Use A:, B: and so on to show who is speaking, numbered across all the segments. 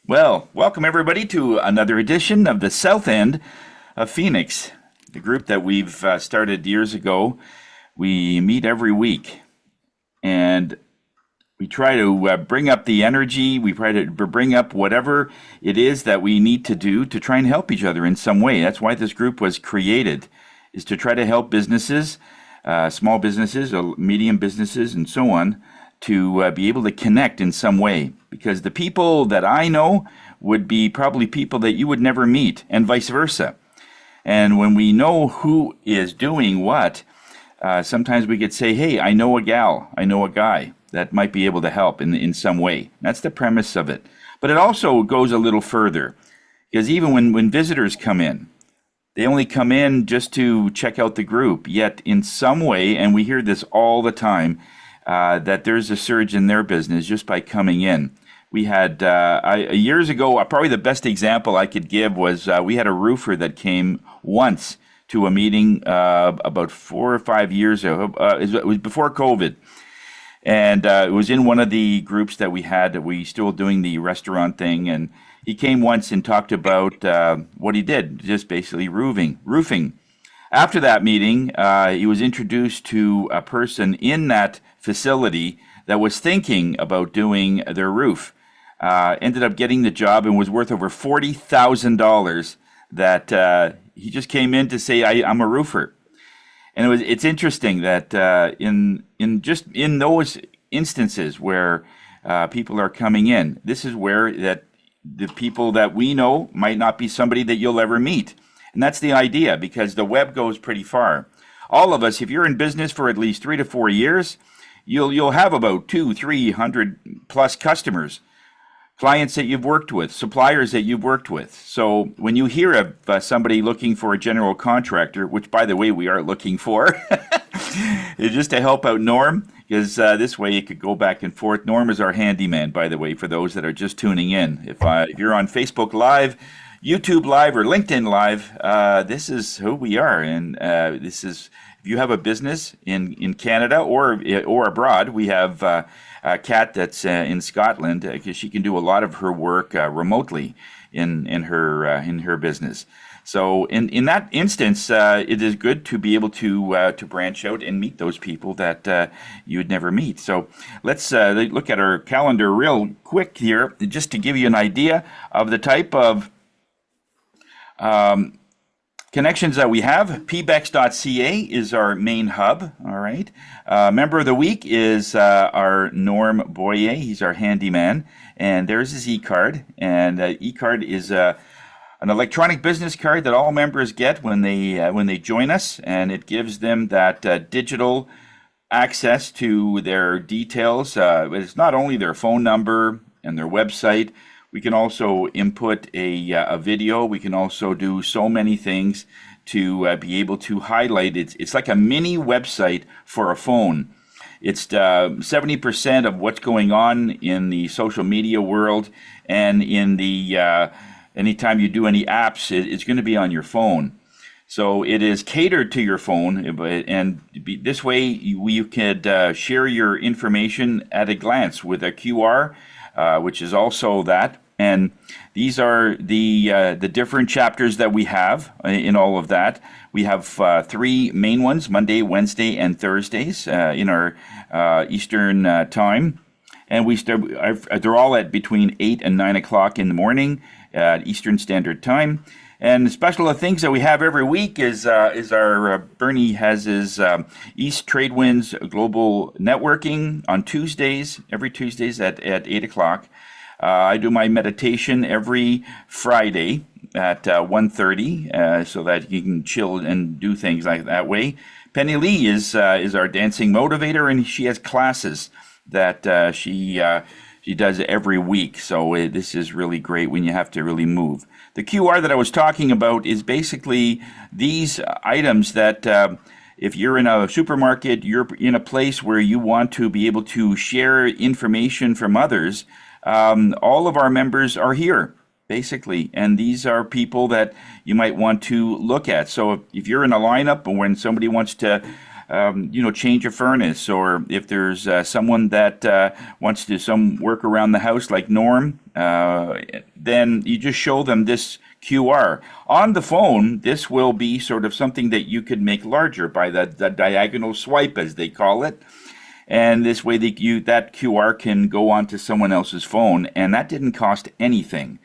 A: Well, welcome everybody to another edition of the South End of Phoenix, the group that we've started years ago. We meet every week and we try to bring up the energy. We try to bring up whatever it is that we need to do to try and help each other in some way. That's why this group was created, is to try to help businesses, small businesses, medium businesses, and so on, to be able to connect in some way. Because the people that I know would be probably people that you would never meet, and vice versa. And when we know who is doing what, sometimes we could say, hey, I know a gal, I know a guy that might be able to help in some way. That's the premise of it. But it also goes a little further, because even when visitors come in, they only come in just to check out the group, yet in some way, and we hear this all the time, that there's a surge in their business just by coming in. We had, years ago, probably the best example I could give was we had a roofer that came once to a meeting about 4 or 5 years ago. It was before COVID. And it was in one of the groups that we had. We still doing the restaurant thing. And he came once and talked about what he did, just basically roofing. After that meeting, he was introduced to a person in that facility that was thinking about doing their roof. Ended up getting the job and was worth over $40,000 that he just came in to say, I'm a roofer. And it's interesting that in those instances where people are coming in, this is where that the people that we know might not be somebody that you'll ever meet. And that's the idea, because the web goes pretty far. All of us, if you're in business for at least 3 to 4 years, you'll have about 200-300 plus customers, clients that you've worked with, suppliers that you've worked with. So when you hear of somebody looking for a general contractor, which by the way we are looking for, it's just to help out Norm, because this way you could go back and forth. Norm is our handyman, by the way, for those that are just tuning in. If you're on Facebook Live, YouTube Live, or LinkedIn Live, this is who we are. And this is, if you have a business in Canada or abroad, we have Kat that's in Scotland, because she can do a lot of her work remotely in her business. So in that instance, it is good to be able to branch out and meet those people that you would never meet. So let's look at our calendar real quick here, just to give you an idea of the type of connections that we have. pbex.ca is our main hub. All right. Member of the week is our Norm Boyer. He's our handyman. And there's his e-card. And e-card is an electronic business card that all members get when they join us. And it gives them that digital access to their details. It's not only their phone number and their website. We can also input a video. We can also do so many things to be able to highlight it. It's like a mini website for a phone. It's 70% of what's going on in the social media world, and in the anytime you do any apps, it's going to be on your phone. So it is catered to your phone, and this way you could share your information at a glance with a QR, which is also that. And these are the different chapters that we have in all of that. We have 3 main ones: Monday, Wednesday, and Thursdays in our Eastern time. And they're all at between 8 and 9 o'clock in the morning Eastern Standard Time. And the special things that we have every week is our Bernie has his East Tradewinds Global Networking on Tuesdays, every Tuesdays at 8 o'clock. I do my meditation every Friday at 1:30, so that you can chill and do things like that way. Penny Lee is our dancing motivator, and she has classes that she does every week. So this is really great when you have to really move. The QR that I was talking about is basically these items that if you're in a supermarket, you're in a place where you want to be able to share information from others. All of our members are here, basically, and these are people that you might want to look at. So if you're in a lineup, or when somebody wants to change a furnace, or if there's someone that wants to some work around the house like Norm, then you just show them this QR. On the phone, this will be sort of something that you could make larger by the diagonal swipe, as they call it. And this way that QR can go onto someone else's phone, and that didn't cost anything.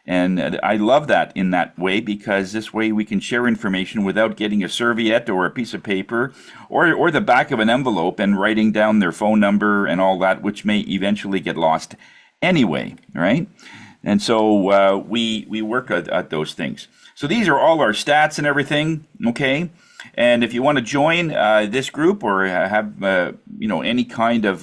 A: And I love that in that way, because this way we can share information without getting a serviette or a piece of paper or the back of an envelope and writing down their phone number and all that, which may eventually get lost anyway, right? And so we work at those things. So these are all our stats and everything, okay? And if you want to join this group or have any kind of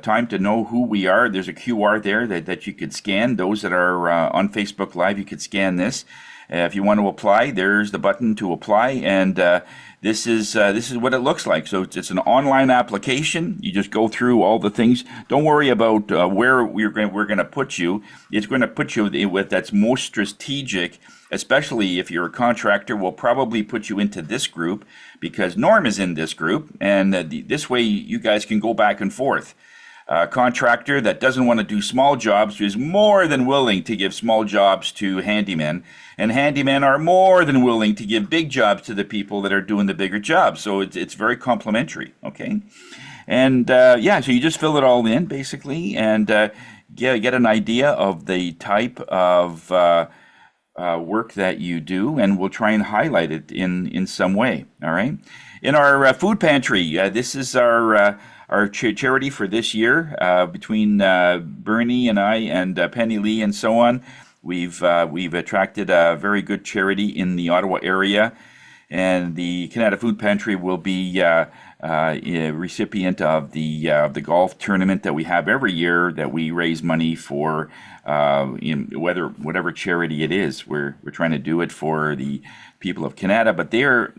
A: time to know who we are, there's a QR there that you could scan. Those that are on Facebook Live, you could scan this. If you want to apply, there's the button to apply, and this is what it looks like. So it's an online application. You just go through all the things. Don't worry about where we're going to put you. It's going to put you with that's most strategic. Especially if you're a contractor, we'll probably put you into this group because Norm is in this group, and this way you guys can go back and forth. A contractor that doesn't want to do small jobs is more than willing to give small jobs to handymen, and handymen are more than willing to give big jobs to the people that are doing the bigger jobs. So it's very complementary, okay? And so you just fill it all in basically, and get an idea of the type of work that you do, and we'll try and highlight it in some way. All right. In our food pantry, this is our charity for this year. Between Bernie and I and Penny Lee and so on, we've attracted a very good charity in the Ottawa area, and the Canada Food Pantry will be a recipient of the golf tournament that we have every year, that we raise money for. Whatever charity it is, we're trying to do it for the people of Canada, but their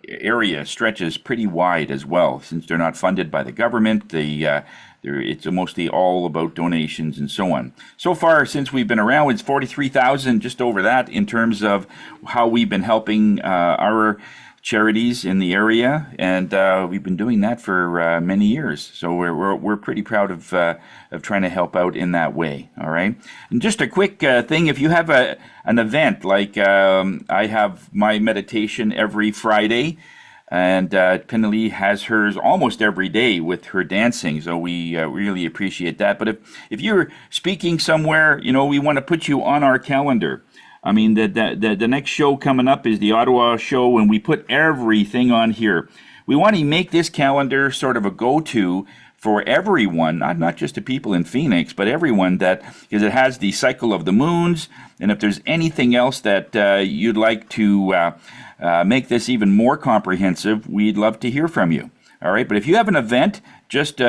A: area stretches pretty wide as well, since they're not funded by the government. It's mostly all about donations and so on. So far, since we've been around, it's 43,000, just over that, in terms of how we've been helping our charities in the area, and we've been doing that for many years. So we're pretty proud of trying to help out in that way. All right. And just a quick thing: if you have an event like I have my meditation every Friday, and Penny Lee has hers almost every day with her dancing. So we really appreciate that. But if you're speaking somewhere, we want to put you on our calendar. I mean, the next show coming up is the Ottawa show, and we put everything on here. We want to make this calendar sort of a go-to for everyone, not just the people in Phoenix, but everyone, because it has the cycle of the moons, and if there's anything else that you'd like to make this even more comprehensive, we'd love to hear from you. All right, but if you have an event, just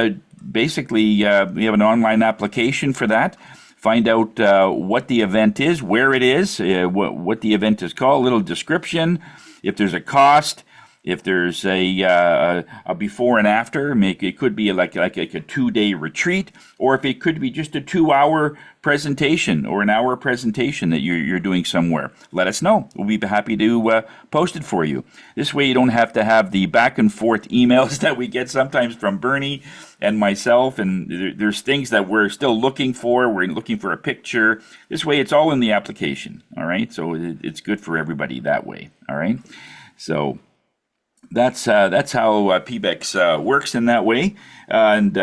A: basically we have an online application for that. Find out what the event is, where it is, what the event is called, a little description, if there's a cost, if there's a before and after. It could be like a 2-day retreat, or if it could be just a 2-hour presentation or an hour presentation that you're doing somewhere. Let us know. We'll be happy to post it for you. This way you don't have to have the back and forth emails that we get sometimes from Bernie and myself, and there's things that we're still looking for. We're looking for a picture. This way it's all in the application, all right? So it's good for everybody that way, all right? So that's how PBEX works in that way. And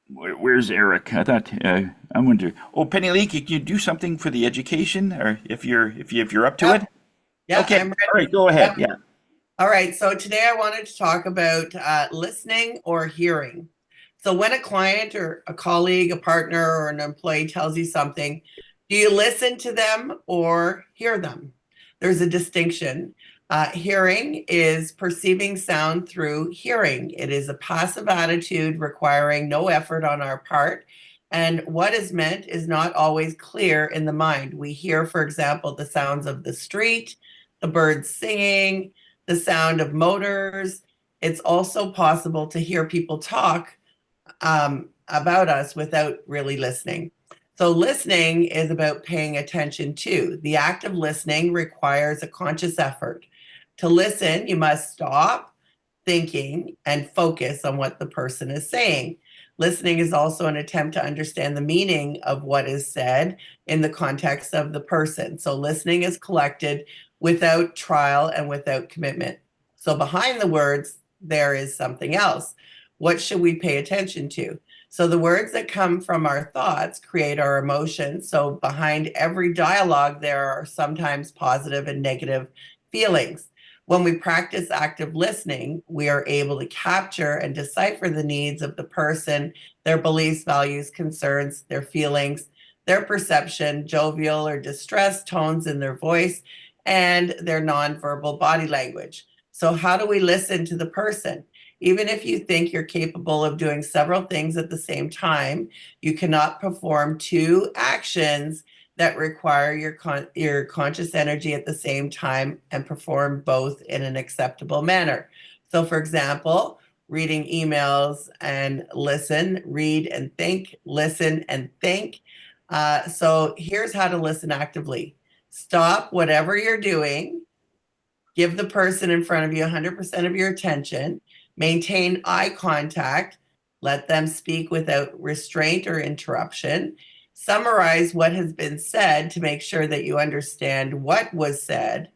A: where's Eric? I thought I wonder. Oh, Penny Lee, can you do something for the education, or if you're up to it?
B: Yeah.
A: Okay.
B: I'm ready.
A: All right. Go ahead. Yeah.
B: All right. So today I wanted to talk about listening or hearing. So when a client or a colleague, a partner, or an employee tells you something, do you listen to them or hear them? There's a distinction. Hearing is perceiving sound through hearing. It is a passive attitude requiring no effort on our part. And what is meant is not always clear in the mind. We hear, for example, the sounds of the street, the birds singing, the sound of motors. It's also possible to hear people talk about us without really listening. So listening is about paying attention to. The act of listening requires a conscious effort. To listen, you must stop thinking and focus on what the person is saying. Listening is also an attempt to understand the meaning of what is said in the context of the person. So listening is collected without trial and without commitment. So behind the words, there is something else. What should we pay attention to? So the words that come from our thoughts create our emotions. So behind every dialogue, there are sometimes positive and negative feelings. When we practice active listening, we are able to capture and decipher the needs of the person, their beliefs, values, concerns, their feelings, their perception, jovial or distressed tones in their voice, and their nonverbal body language. So, how do we listen to the person? Even if you think you're capable of doing several things at the same time, you cannot perform two actions that require your conscious energy at the same time and perform both in an acceptable manner. So, for example, reading emails and listen, read and think, listen and think. So, here's how to listen actively. Stop whatever you're doing. Give the person in front of you 100% of your attention. Maintain eye contact. Let them speak without restraint or interruption. Summarize what has been said to make sure that you understand what was said.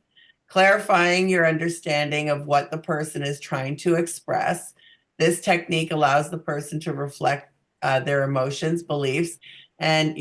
B: Clarifying your understanding of what the person is trying to express. This technique allows the person to reflect their emotions, beliefs, and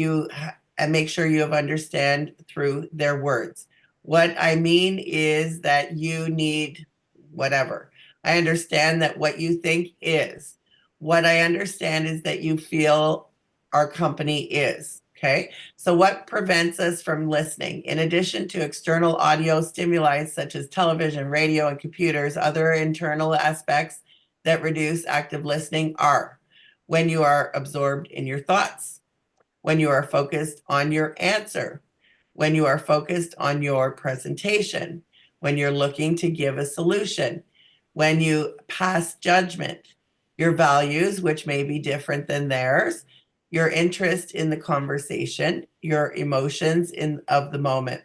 B: make sure you have understand through their words. What I mean is that you need whatever. I understand that what you think is. What I understand is that you feel our company is. Okay. So, what prevents us from listening? In addition to external audio stimuli such as television, radio, and computers, other internal aspects that reduce active listening are when you are absorbed in your thoughts, when you are focused on your answer, when you are focused on your presentation, when you're looking to give a solution, when you pass judgment, your values, which may be different than theirs, your interest in the conversation, your emotions of the moment.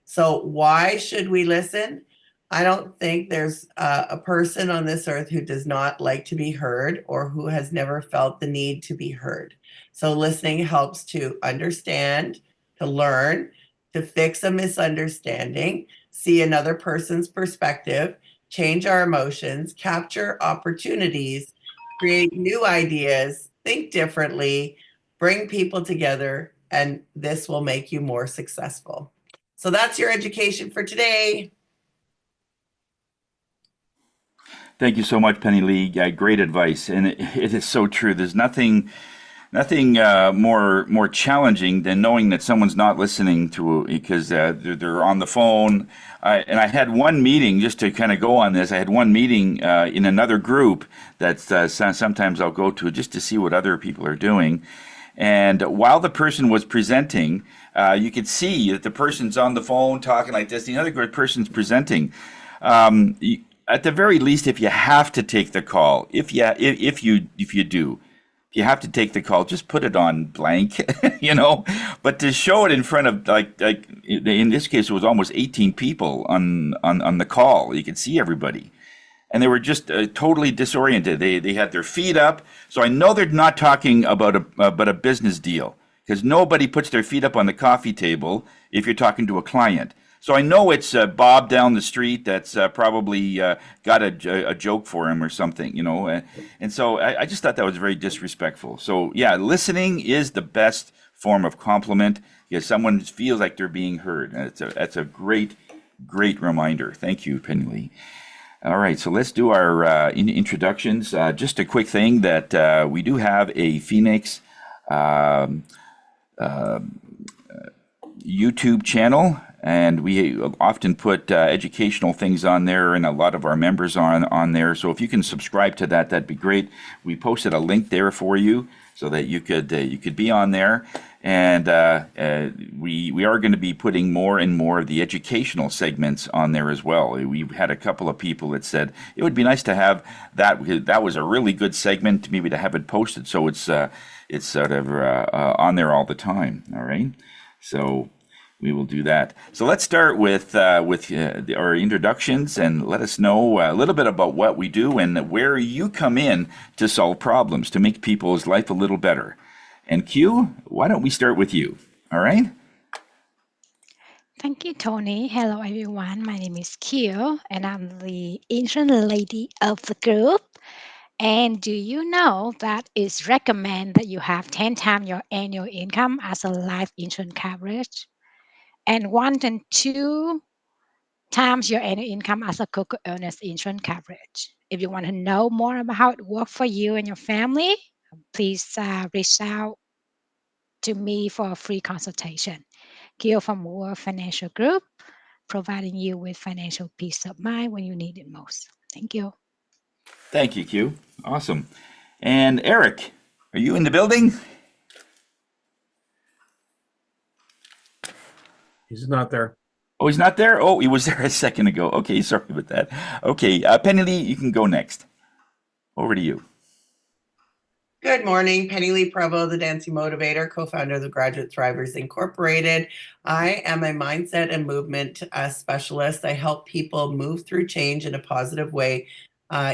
B: So why should we listen? I don't think there's a person on this earth who does not like to be heard or who has never felt the need to be heard. So listening helps to understand, to learn, to fix a misunderstanding, see another person's perspective, change our emotions, capture opportunities, create new ideas, think differently, bring people together, and this will make you more successful. So that's your education for today.
A: Thank you so much, Penny Lee. Yeah, great advice, and it is so true. There's nothing more challenging than knowing that someone's not listening to because they're on the phone. And I had one meeting just to kind of go on this. I had one meeting in another group that sometimes I'll go to just to see what other people are doing. And while the person was presenting, you could see that the person's on the phone talking like this. The other person's presenting. At the very least, if you have to take the call, if you have to take the call, just put it on blank, you know. But to show it in front of like in this case, it was almost 18 people on the call. You could see everybody, and they were just totally disoriented. They had their feet up, so I know they're not talking about a business deal because nobody puts their feet up on the coffee table if you're talking to a client. So I know it's Bob down the street that's probably got a joke for him or something, you know. And so I just thought that was very disrespectful. So yeah, listening is the best form of compliment because someone feels like they're being heard. And that's a great reminder. Thank you, Penny Lee. All right, so let's do our introductions. Just a quick thing that we do have a Phoenix YouTube channel. And we often put educational things on there, and a lot of our members are on there. So if you can subscribe to that, that'd be great. We posted a link there for you so that you could be on there. And we are going to be putting more and more of the educational segments on there as well. We've had a couple of people that said it would be nice to have that because that was a really good segment, maybe to have it posted so it's sort of on there all the time. All right, so. We will do that. So let's start with our introductions and let us know a little bit about what we do and where you come in to solve problems to make people's life a little better. And Q, why don't we start with you? All right.
C: Thank you, Tony. Hello, everyone. My name is Kyo, and I'm the ancient lady of the group. And do you know that it's recommended that you have 10 times your annual income as a life insurance coverage and 1 and 2 times your annual income as a critical illness insurance coverage? If you want to know more about how it works for you and your family, please reach out to me for a free consultation. Kyo from World Financial Group, providing you with financial peace of mind when you need it most. Thank you.
A: Thank you, Q. Awesome. And Eric, are you in the building?
D: He's not there.
A: Oh, he's not there? Oh, he was there a second ago. Okay, sorry about that. Okay, Penny Lee, you can go next. Over to you.
B: Good morning, Penny Lee Prevo, the Dancing Motivator, co-founder of the Graduate Thrivers Incorporated. I am a mindset and movement specialist. I help people move through change in a positive way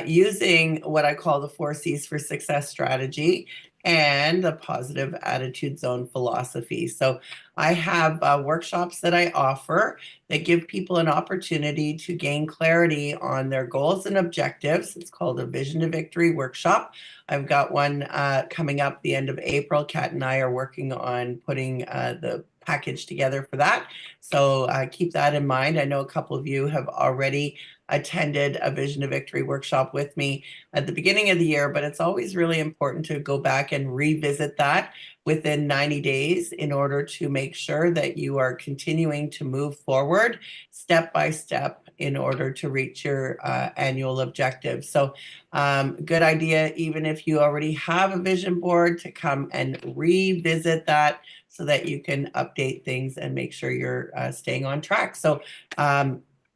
B: using what I call the 4 C's for success strategy and the positive attitude zone philosophy. So I have workshops that I offer that give people an opportunity to gain clarity on their goals and objectives. It's called a Vision to Victory workshop. I've got one coming up the end of April. Kat and I are working on putting the package together for that. So keep that in mind. I know a couple of you have already attended a Vision to Victory workshop with me at the beginning of the year, but it's always really important to go back and revisit that within 90 days in order to make sure that you are continuing to move forward step by step in order to reach your annual objectives. So good idea, even if you already have a vision board, to come and revisit that so that you can update things and make sure you're staying on track. So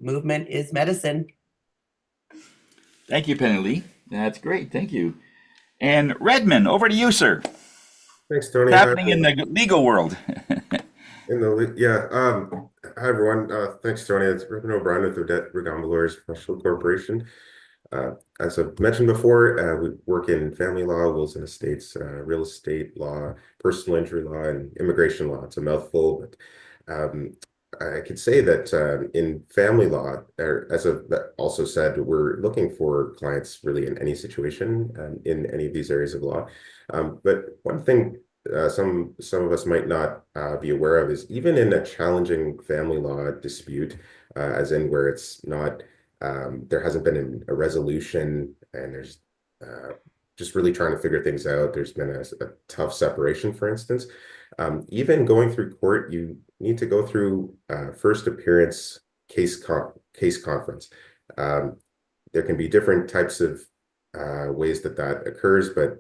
B: movement is medicine.
A: Thank you, Penny Lee. That's great. Thank you. And Redmond, over to you, sir.
E: Thanks, Tony.
A: What's happening in the legal world?
E: Hi everyone. Thanks, Tony. It's Reuben O'Brien with Odette Regamba Lawyers Professional Corporation. As I've mentioned before, we work in family law, wills and estates, real estate law, personal injury law, and immigration law. It's a mouthful, but I could say that in family law, as I've also said, we're looking for clients really in any situation in any of these areas of law. But one thing some of us might not be aware of is even in a challenging family law dispute, as in where it's not there hasn't been a resolution and there's just really trying to figure things out. There's been a tough separation, for instance. Even going through court, you need to go through first appearance case conference. There can be different types of ways that occurs, but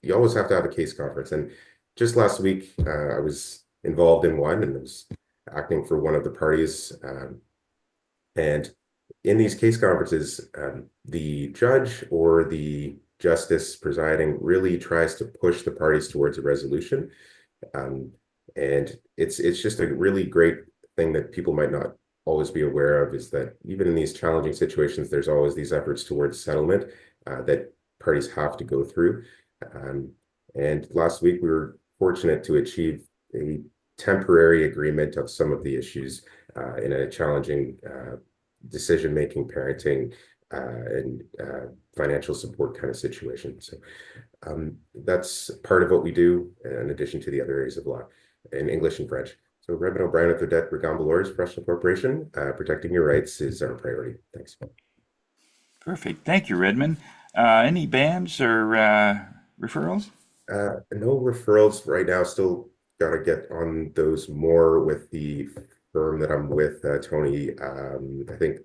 E: you always have to have a case conference. And just last week, I was involved in one and I was acting for one of the parties. And in these case conferences, the judge or the justice presiding really tries to push the parties towards a resolution. And it's just a really great thing that people might not always be aware of, is that even in these challenging situations, there's always these efforts towards settlement that parties have to go through. And last week, we were fortunate to achieve a temporary agreement of some of the issues in a challenging decision-making, parenting, and financial support kind of situation. So that's part of what we do, in addition to the other areas of law in English and French. So Reuben O'Brien with Odette Regamba Lawyers Professional Corporation, protecting your rights is our priority. Thanks.
A: Perfect. Thank you, Redmond. Any BAMs or referrals?
E: No referrals right now. Still got to get on those more with the firm that I'm with, Tony. I think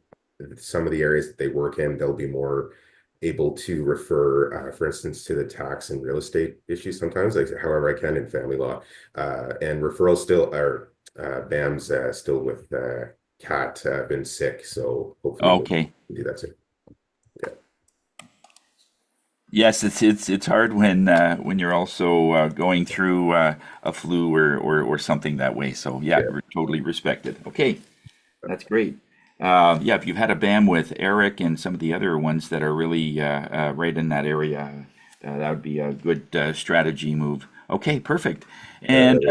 E: some of the areas that they work in, they'll be more able to refer, for instance, to the tax and real estate issues sometimes, like however I can in family law. And referrals still are BAM's still with Kat, been sick, so hopefully
A: Okay.
E: we'll do that soon. Yeah.
A: Yes, it's hard when you're also going through a flu or something that way. So yeah,
E: Yeah.
A: totally respect it. Okay, that's great. Yeah, if you've had a BAM with Eric and some of the other ones that are really right in that area, that would be a good strategy move. Okay, perfect. And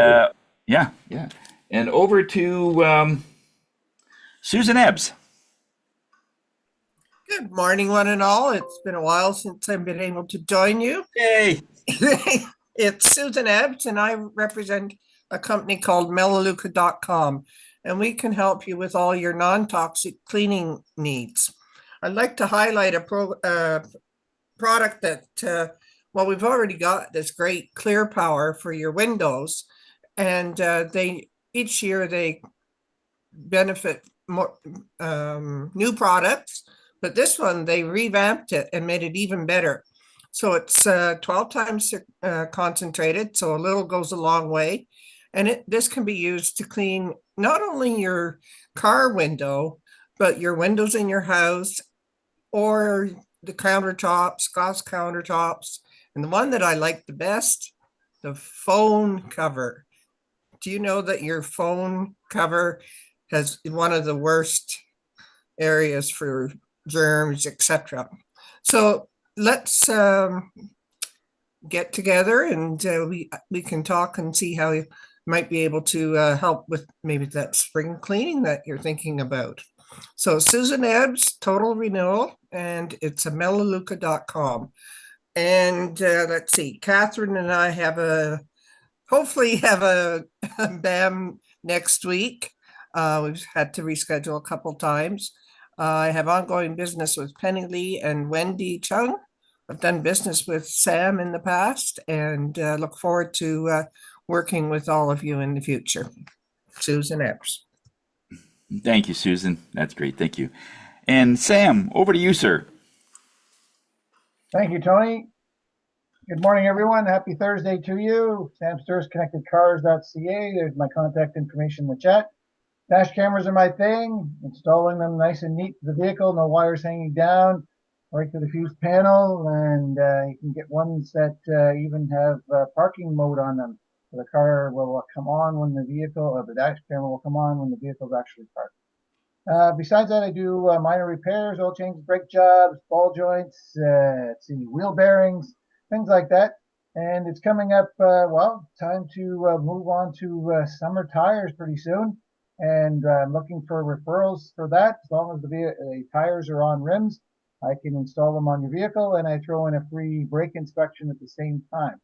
A: yeah, yeah. And over to Susan Ebbs.
D: Good morning, one and all. It's been a while since I've been able to join you.
A: Yay!
D: It's Susan Ebbs, and I represent a company called Melaleuca.com, and we can help you with all your non-toxic cleaning needs. I'd like to highlight a product that, well, we've already got this great clear power for your windows, and each year they benefit more new products. But this one, they revamped it and made it even better. So it's 12 times concentrated, so a little goes a long way. And this can be used to clean not only your car window, but your windows in your house or the countertops, glass countertops. And the one that I like the best, the phone cover. Do you know that your phone cover has one of the worst areas for germs, etc.? So let's get together and we can talk and see how you might be able to help with maybe that spring cleaning that you're thinking about. So Susan Ebbs, Total Renewal, and it's a Melaleuca.com. And let's see, Catherine and I hopefully have a BAM next week. We've had to reschedule a couple times. I have ongoing business with Penny Lee and Wendy Chung. I've done business with Sam in the past and look forward to working with all of you in the future. Susan Epps.
A: Thank you, Susan. That's great. Thank you. And Sam, over to you, sir.
F: Thank you, Tony. Good morning, everyone. Happy Thursday to you. Sam Sturz, ConnectedCars.ca. There's my contact information in the chat. Dash cameras are my thing. Installing them nice and neat to the vehicle, no wires hanging down, right to the fuse panel, and you can get ones that even have parking mode on them. So the car will come on when the vehicle, or the dash camera will come on when the vehicle is actually parked. Besides that, I do minor repairs, oil changes, brake jobs, ball joints, wheel bearings, things like that. And it's coming up, well, time to move on to summer tires pretty soon. And I'm looking for referrals for that. As long as the tires are on rims, I can install them on your vehicle, and I throw in a free brake inspection at the same time.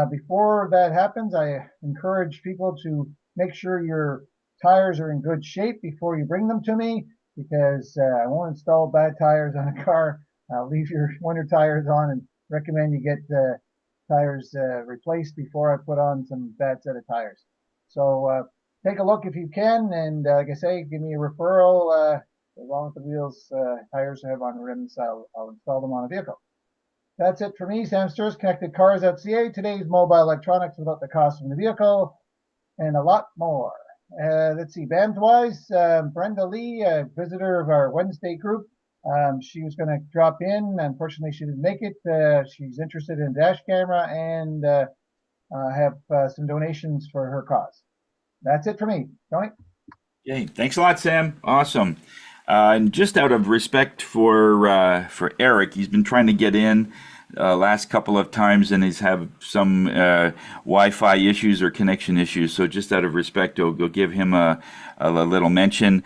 F: Before that happens, I encourage people to make sure your tires are in good shape before you bring them to me, because I won't install bad tires on a car. I'll leave your winter tires on and recommend you get the tires replaced before I put on some bad set of tires. So take a look if you can, and like I say, give me a referral. As long as the wheels, tires have on rims, I'll install them on a vehicle. That's it for me, Sam Sturz, ConnectedCars.ca. Today's mobile electronics without the cost of the vehicle, and a lot more. Let's see, BAMs-wise, Brenda Lee, a visitor of our Wednesday group. She was going to drop in. Unfortunately, she didn't make it. She's interested in dash camera and have some donations for her cause. That's it for me. Tony?
A: Okay, thanks a lot, Sam. Awesome. And just out of respect for Eric, he's been trying to get in last couple of times, and he's have some Wi-Fi issues or connection issues. So just out of respect, I'll give him a little mention.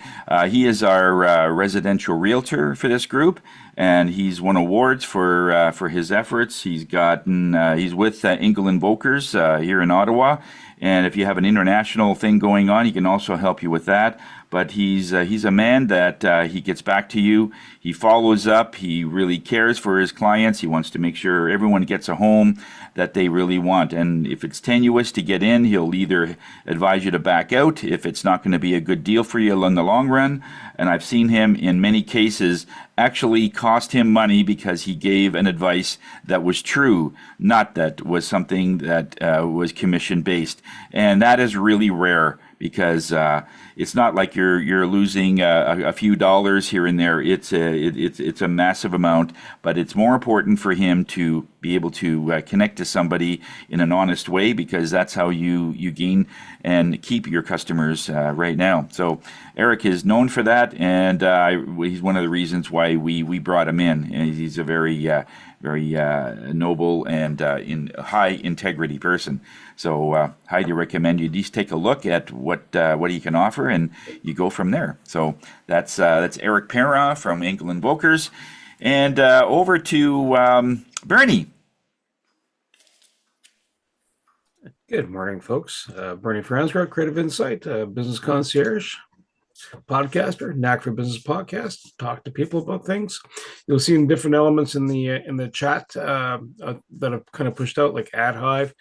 A: He is our residential realtor for this group, and he's won awards for his efforts. He's with Engel & Volkers here in Ottawa. And if you have an international thing going on, he can also help you with that. But he's a man that he gets back to you. He follows up. He really cares for his clients. He wants to make sure everyone gets a home that they really want. And if it's tenuous to get in, he'll either advise you to back out if it's not going to be a good deal for you in the long run. And I've seen him in many cases actually cost him money because he gave an advice that was true, not that was something that was commission based. And that is really rare because it's not like you're losing a few dollars here and there. It's a massive amount, but it's more important for him to be able to connect to somebody in an honest way, because that's how you gain and keep your customers right now. So Eric is known for that, and he's one of the reasons why we brought him in. And he's a very noble and in high integrity person. So highly recommend you at least take a look at what he can offer, and you go from there. So that's Eric Perra from England Bokers, and over to Bernie.
G: Good morning, folks. Bernie Franzrock, Creative Insight, business concierge, podcaster, Knack for Business podcast. Talk to people about things. You'll see different elements in the chat that I've kind of pushed out, like Ad Hive.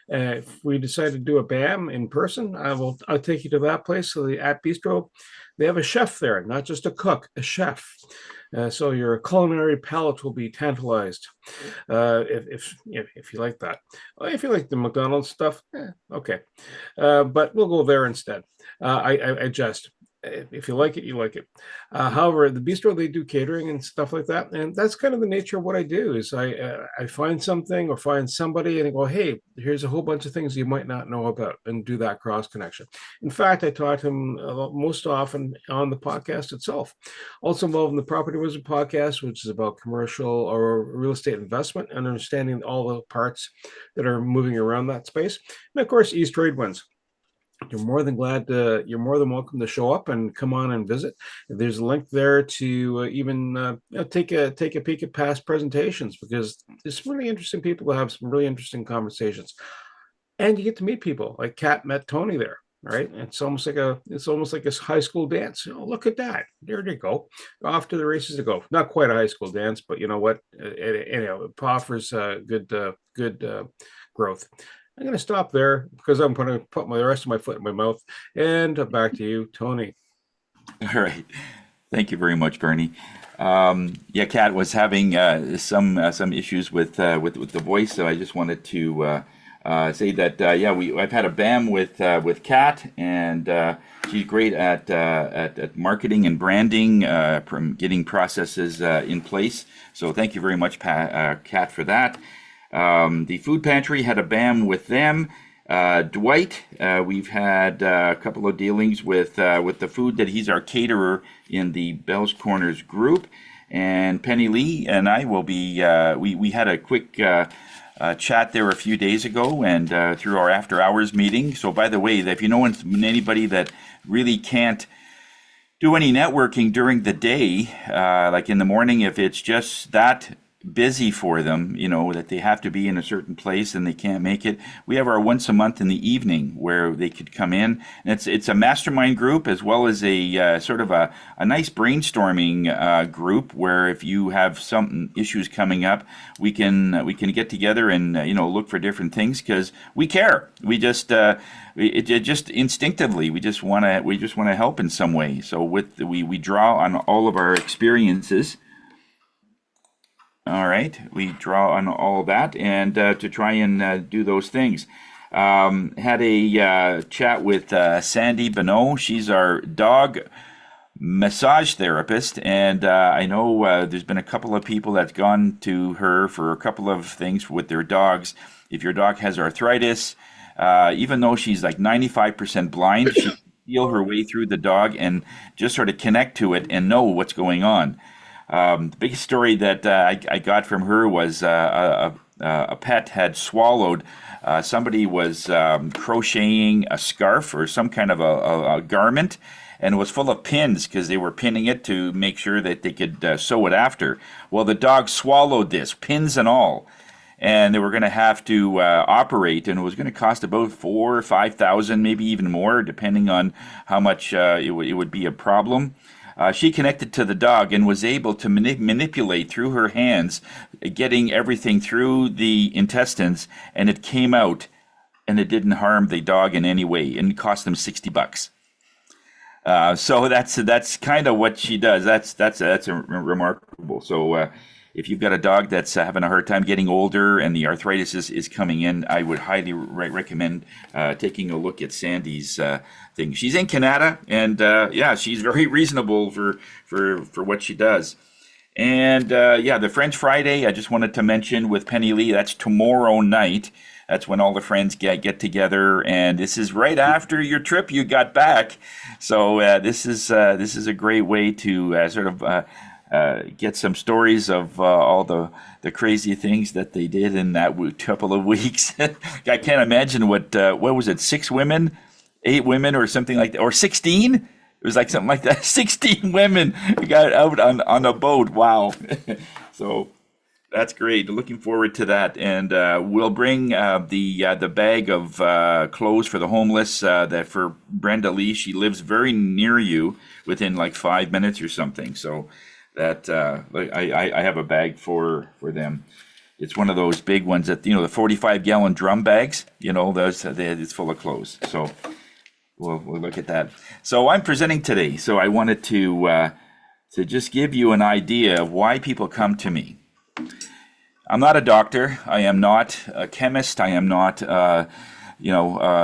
G: If we decide to do a BAM in person, I'll take you to that place. So the At Bistro, they have a chef there, not just a cook, a chef. So your culinary palate will be tantalized if you like that. If you like the McDonald's stuff, okay. But we'll go there instead. I just. If you like it, you like it. However, the bistro, they do catering and stuff like that, and that's kind of the nature of what I do. Is I find something or find somebody and I go, hey, here's a whole bunch of things you might not know about, and do that cross connection. In fact, I taught him most often on the podcast itself. Also involved in the Property Wizard podcast, which is about commercial or real estate investment and understanding all the parts that are moving around that space, and of course, East Trade Winds. You're more than welcome to show up and come on and visit. There's a link there to even take a peek at past presentations, because there's some really interesting people to have some really interesting conversations, and you get to meet people. Like Kat met Tony there, right? It's almost like a high school dance. Oh, look at that! There they go, off to the races to go. Not quite a high school dance, but you know what? It offers good growth. I'm going to stop there because I'm going to put the rest of my foot in my mouth. And back to you, Tony.
A: All right. Thank you very much, Bernie. Kat was having some issues with the voice, so I just wanted to say that I've had a BAM with Kat, and she's great at marketing and branding, from getting processes in place. So thank you very much, Kat, for that. The food pantry had a BAM with them. Dwight, we've had a couple of dealings with the food that he's our caterer in the Bell's Corners group. And Penny Lee and I will be, we had a quick chat there a few days ago, and through our after hours meeting. So by the way, if you know anybody that really can't do any networking during the day, like in the morning, if it's just that busy for them, that they have to be in a certain place and they can't make it, we have our once a month in the evening where they could come in, and it's a mastermind group as well as a sort of a nice brainstorming group, where if you have some issues coming up, we can get together and look for different things, because we care. We just just instinctively we just want to help in some way. So we draw on all of our experiences. All right, we draw on all that, and to try and do those things. Had a chat with Sandy Bonneau. She's our dog massage therapist, and I know there's been a couple of people that's gone to her for a couple of things with their dogs. If your dog has arthritis, even though she's like 95% blind, she can feel her way through the dog and just sort of connect to it and know what's going on. The biggest story that I got from her was a pet had swallowed. Somebody was crocheting a scarf or some kind of a garment, and it was full of pins because they were pinning it to make sure that they could sew it after. Well, the dog swallowed this, pins and all, and they were going to have to operate, and it was going to cost about $4,000 or $5,000, maybe even more, depending on how much it would be a problem. She connected to the dog and was able to manipulate through her hands, getting everything through the intestines, and it came out, and it didn't harm the dog in any way, and it cost them $60. So that's kind of what she does. That's remarkable. So if you've got a dog that's having a hard time getting older and the arthritis is coming in, I would highly recommend taking a look at Sandy's thing. She's in Canada, and yeah, she's very reasonable for what she does. And yeah, the French Friday, I just wanted to mention with Penny Lee, that's tomorrow night. That's when all the friends get together, and this is right after your trip you got back. So this is a great way to sort of get some stories of all the crazy things that they did in that couple of weeks. I can't imagine what was it, 6 women, 8 women, or something like that, or 16? It was like something like that. 16 women got out on a boat. Wow. So that's great. Looking forward to that, and we'll bring the bag of clothes for the homeless. That for Brenda Lee, she lives very near you, within like 5 minutes or something. So that I have a bag for them. It's one of those big ones that, the 45-gallon drum bags. Those it's full of clothes. So we'll look at that. So I'm presenting today. So I wanted to just give you an idea of why people come to me. I'm not a doctor. I am not a chemist. I am not, a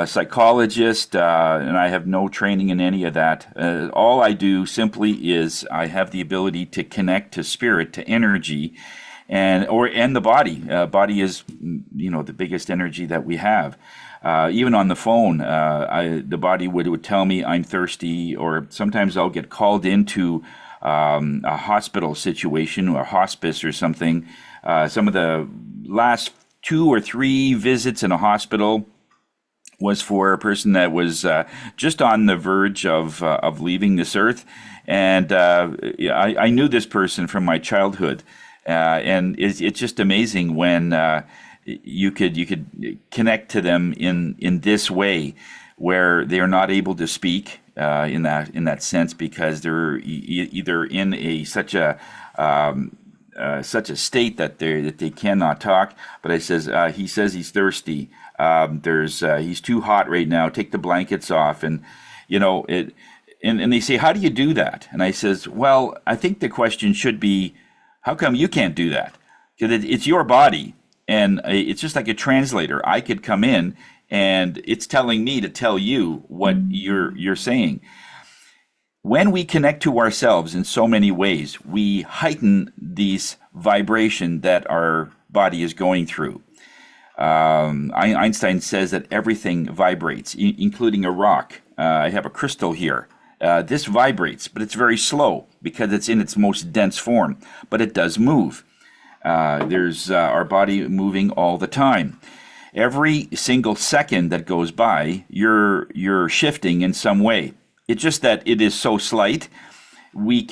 A: psychologist, and I have no training in any of that. All I do simply is I have the ability to connect to spirit, to energy, and the body. Body is, the biggest energy that we have. Even on the phone, the body would tell me I'm thirsty, or sometimes I'll get called into a hospital situation or hospice or something. Some of the last 2 or 3 visits in a hospital was for a person that was just on the verge of leaving this earth, and I knew this person from my childhood, and it's just amazing when you could connect to them in this way, where they are not able to speak in that sense, because they're either in such a state that they cannot talk. But he says he's thirsty. He's too hot right now. Take the blankets off, and and they say, how do you do that? And I says, well, I think the question should be, how come you can't do that? Because it's your body, and it's just like a translator. I could come in, and it's telling me to tell you what you're saying. When we connect to ourselves in so many ways, we heighten these vibration that our body is going through. Einstein says that everything vibrates, including a rock. I have a crystal here. This vibrates, but it's very slow because it's in its most dense form, but it does move. There's our body moving all the time. Every single second that goes by, you're shifting in some way. It's just that it is so slight. It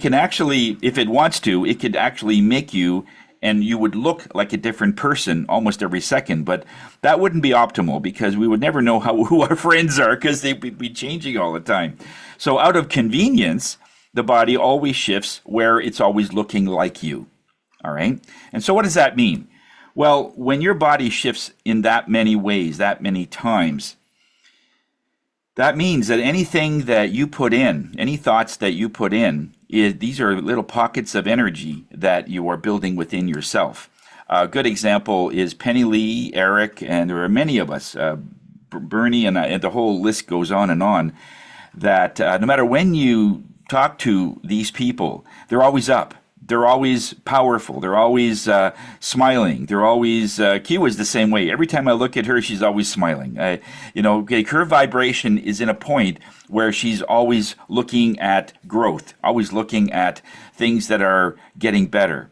A: can actually, if it wants to, it could actually make you, and you would look like a different person almost every second. But that wouldn't be optimal, because we would never know who our friends are, because they'd be changing all the time. So out of convenience, the body always shifts where it's always looking like you. All right. And so what does that mean? Well, when your body shifts in that many ways, that many times, that means that anything that you put in, any thoughts that you put in, these are little pockets of energy that you are building within yourself. A good example is Penny Lee, Eric, and there are many of us, Bernie, and the whole list goes on, that no matter when you talk to these people, they're always up. They're always powerful. They're always smiling. They're always, Q is the same way. Every time I look at her, she's always smiling. Her vibration is in a point where she's always looking at growth, always looking at things that are getting better.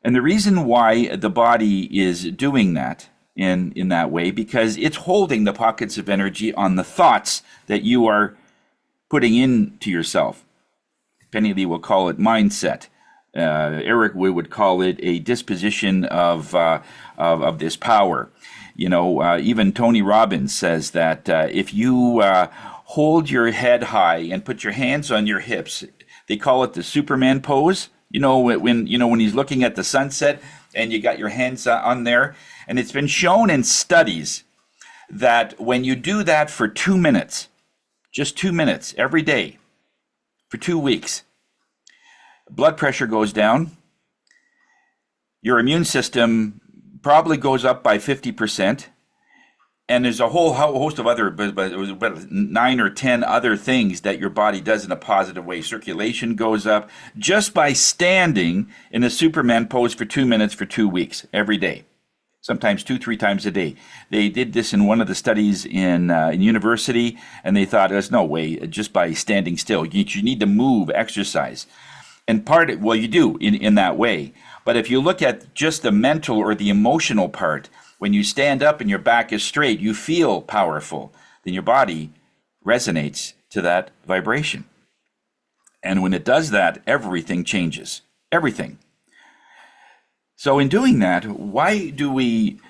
A: And the reason why the body is doing that in that way, because it's holding the pockets of energy on the thoughts that you are putting into yourself. Penny Lee will call it mindset. Eric would call it a disposition of this power. Even Tony Robbins says that if you hold your head high and put your hands on your hips, they call it the Superman pose. When he's looking at the sunset and you got your hands on there, and it's been shown in studies that when you do that for 2 minutes, just 2 minutes every day for 2 weeks, blood pressure goes down, your immune system probably goes up by 50%. And there's a whole host of other, but it was about 9 or 10 other things that your body does in a positive way. Circulation goes up just by standing in a Superman pose for 2 minutes for 2 weeks every day, sometimes 2-3 times a day. They did this in one of the studies in university, and they thought there's no way just by standing still. You need to move, exercise. And well, you do in that way. But if you look at just the mental or the emotional part, when you stand up and your back is straight, you feel powerful. Then your body resonates to that vibration. And when it does that, everything changes. Everything. So in doing that, why do we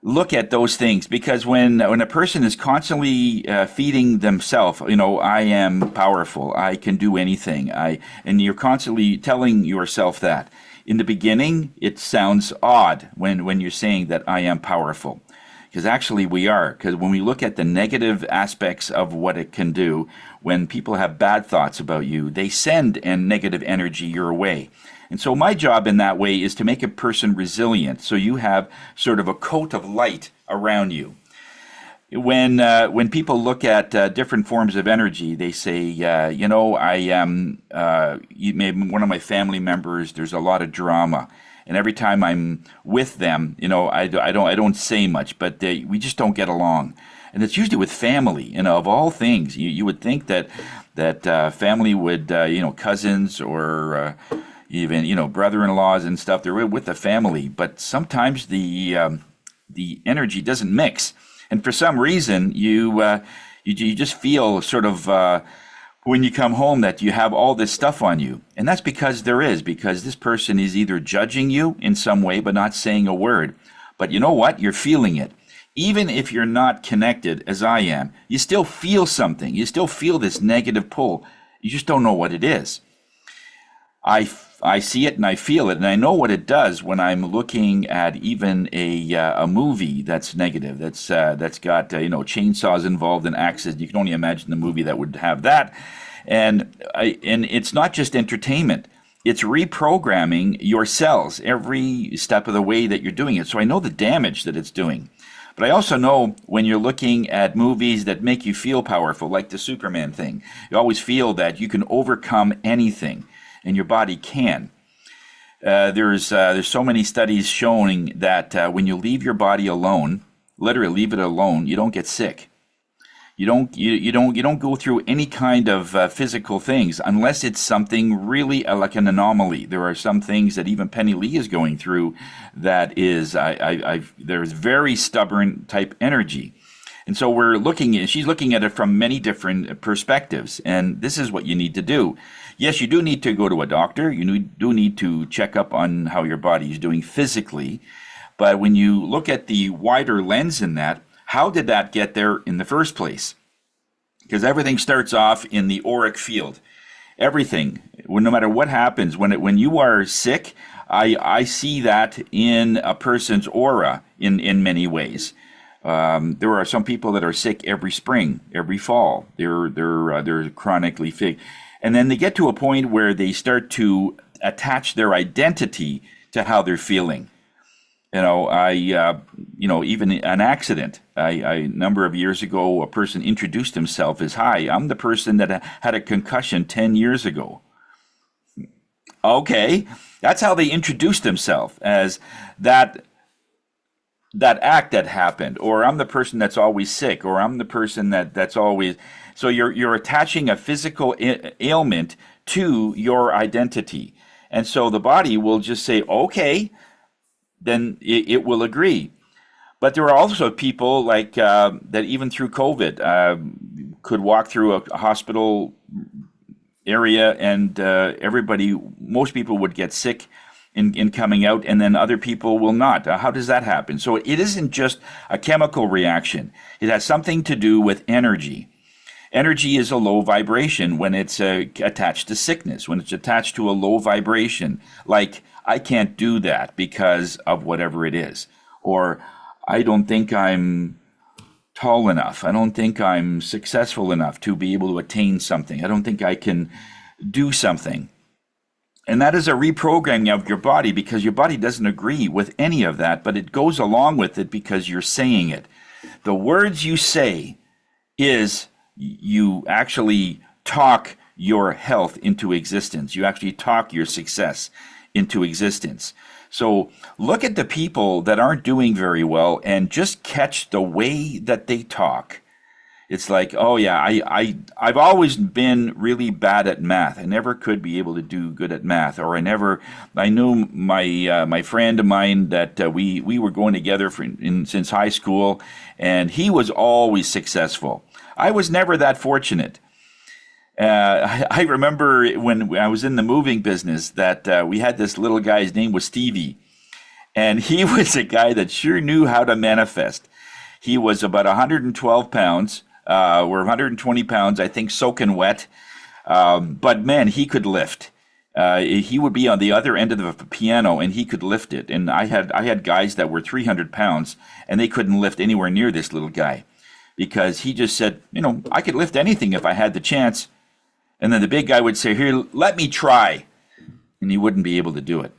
A: look at those things? Because when a person is constantly feeding themselves, I am powerful, I can do anything, and you're constantly telling yourself that. In the beginning, it sounds odd when you're saying that I am powerful, because actually we are. Because when we look at the negative aspects of what it can do, when people have bad thoughts about you, they send negative energy your way. And so my job in that way is to make a person resilient, so you have sort of a coat of light around you. When people look at different forms of energy, they say, I am, one of my family members, there's a lot of drama. And every time I'm with them, I don't say much, but we just don't get along. And it's usually with family, of all things. You would think that family would, cousins or even, brother-in-laws and stuff, they're with the family. But sometimes the energy doesn't mix. And for some reason, you just feel sort of when you come home that you have all this stuff on you. And that's because because this person is either judging you in some way but not saying a word. But you know what? You're feeling it. Even if you're not connected, as I am, you still feel something. You still feel this negative pull. You just don't know what it is. I see it and I feel it, and I know what it does when I'm looking at even a movie that's negative, that's got chainsaws involved and axes. You can only imagine the movie that would have that, and it's not just entertainment; it's reprogramming your cells every step of the way that you're doing it. So I know the damage that it's doing. But I also know when you're looking at movies that make you feel powerful, like the Superman thing, you always feel that you can overcome anything. And your body can. There's so many studies showing that when you leave your body alone, literally leave it alone, you don't get sick. You don't go through any kind of physical things unless it's something really like an anomaly. There are some things that even Penny Lee is going through that is there's very stubborn type energy. And so she's looking at it from many different perspectives, and this is what you need to do. Yes, you do need to go to a doctor. You do need to check up on how your body is doing physically. But when you look at the wider lens in that, how did that get there in the first place? Because everything starts off in the auric field. Everything, no matter what happens, when you are sick, I see that in a person's aura in many ways. There are some people that are sick every spring, every fall. They're chronically sick. And then they get to a point where they start to attach their identity to how they're feeling. Even an accident. A number of years ago, a person introduced himself as, "Hi, I'm the person that had a concussion 10 years ago." Okay, that's how they introduced themselves, as that act that happened, or I'm the person that's always sick, or I'm the person that's always. So you're attaching a physical ailment to your identity, and so the body will just say, okay, then it will agree. But there are also people like that even through COVID could walk through a hospital area, and most people would get sick in coming out, and then other people will not. How does that happen? So it isn't just a chemical reaction. It has something to do with energy. Energy is a low vibration when it's attached to sickness, when it's attached to a low vibration, like I can't do that because of whatever it is, or I don't think I'm tall enough. I don't think I'm successful enough to be able to attain something. I don't think I can do something. And that is a reprogramming of your body, because your body doesn't agree with any of that, but it goes along with it because you're saying it. The words you say is you actually talk your health into existence. You actually talk your success into existence. So look at the people that aren't doing very well and just catch the way that they talk. It's like, oh yeah, I've always been really bad at math. I never could be able to do good at math, or I knew my friend of mine that we were going together since high school, and he was always successful. I was never that fortunate. I remember when I was in the moving business that we had this little guy. His name was Stevie, and he was a guy that sure knew how to manifest. He was about 112 pounds. We're 120 pounds, I think, soaking wet. But man, he could lift. He would be on the other end of the piano, and he could lift it. And I had guys that were 300 pounds, and they couldn't lift anywhere near this little guy, because he just said, I could lift anything if I had the chance. And then the big guy would say, here, let me try. And he wouldn't be able to do it,